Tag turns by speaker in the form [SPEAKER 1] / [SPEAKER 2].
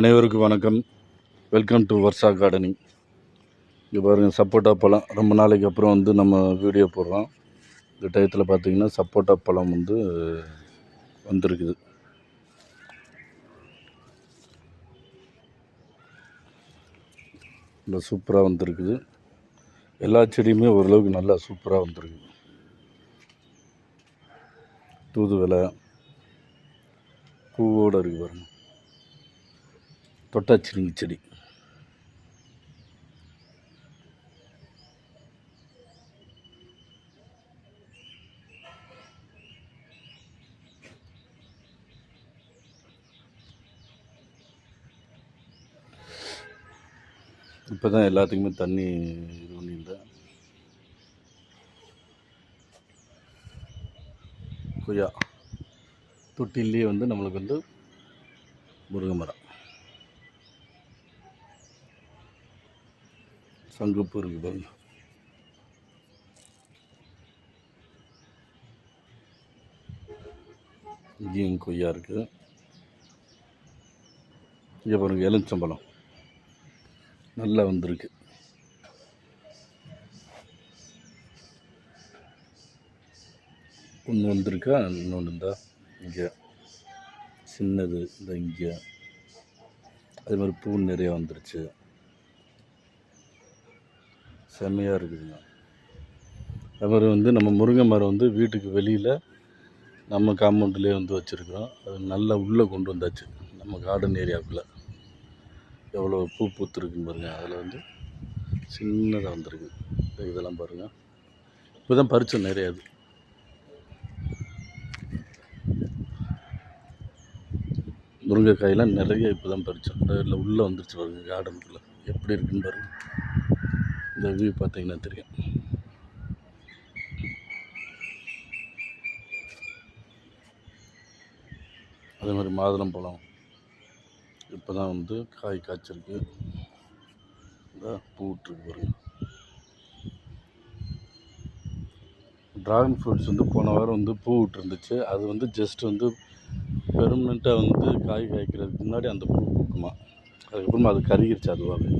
[SPEAKER 1] அனைவருக்கும் வணக்கம். Welcome to Varsha gardening. இங்கே பாருங்கள், சப்போட்டா பழம் ரொம்ப நாளைக்கு அப்புறம் நம்ம வீடியோ போடுறோம். இந்த டயத்தில் பார்த்திங்கன்னா சப்போட்டா பழம் வந்திருக்குது. ரொம்ப சூப்பராக வந்திருக்குது. எல்லா செடியுமே ஓரளவுக்கு நல்லா சூப்பராக வந்திருக்குது. தூதுவளை பூவோடு இருக்குது பாருங்கள். தொட்டாச்சினிங்கி செடி இப்போ தான் எல்லாத்துக்குமே தண்ணி இது பண்ணியிருந்தேன். கொய்யா தொட்டிலேயே நம்மளுக்கு முருங்கை மரம், சங்குப்பூ இருக்குது பாருங்க. இங்கேயும் கொய்யா இருக்குது. இங்கே பாருங்கள், எலுமிச்சம்பழம் நல்லா வந்திருக்கு. ஒன்று வந்திருக்கா, இன்னொன்று இருந்தா இங்கே சின்னது இந்த இங்கே. அதே மாதிரி பூ நிறையா வந்துருச்சு. செம்மையாக இருக்குதுங்க. அது மாதிரி நம்ம முருங்கை மரம் வீட்டுக்கு வெளியில் நம்ம காம்பவுண்ட்லேயே வச்சுருக்குறோம். அது நல்லா உள்ளே கொண்டு வந்தாச்சு. நம்ம கார்டன் ஏரியாவுக்குள்ளே எவ்வளோ பூ பூத்துருக்குன்னு பாருங்கள். அதில் சின்னதாக வந்திருக்கு. இதெல்லாம் பாருங்கள், இப்போ தான் பறிச்சோம் நிறையா. அது முருங்கைக்காயெல்லாம் நிறைய இப்போ தான் பறித்தோம். இல்லை உள்ளே வந்துருச்சு பாருங்கள், கார்டனுக்குள்ளே எப்படி இருக்குன்னு பாருங்கள். இந்த வியூ பார்த்தீங்கன்னா தெரியும். அதே மாதிரி மாதுளம்பழம் இப்போ தான் காய் காய்ச்சிருக்கு. இந்த பூட்டுருக்கு பாருங்கள். ட்ராகன் ஃப்ரூட்ஸ் போன வாரம் பூ விட்டுருந்துச்சு. அது ஜஸ்ட் பெர்மனெண்ட்டாக காய் காய்க்கிறதுக்கு முன்னாடி அந்த பூ பூக்குமா. அதுக்கப்புறமா அது கருகிருச்சு அதுவாகவே.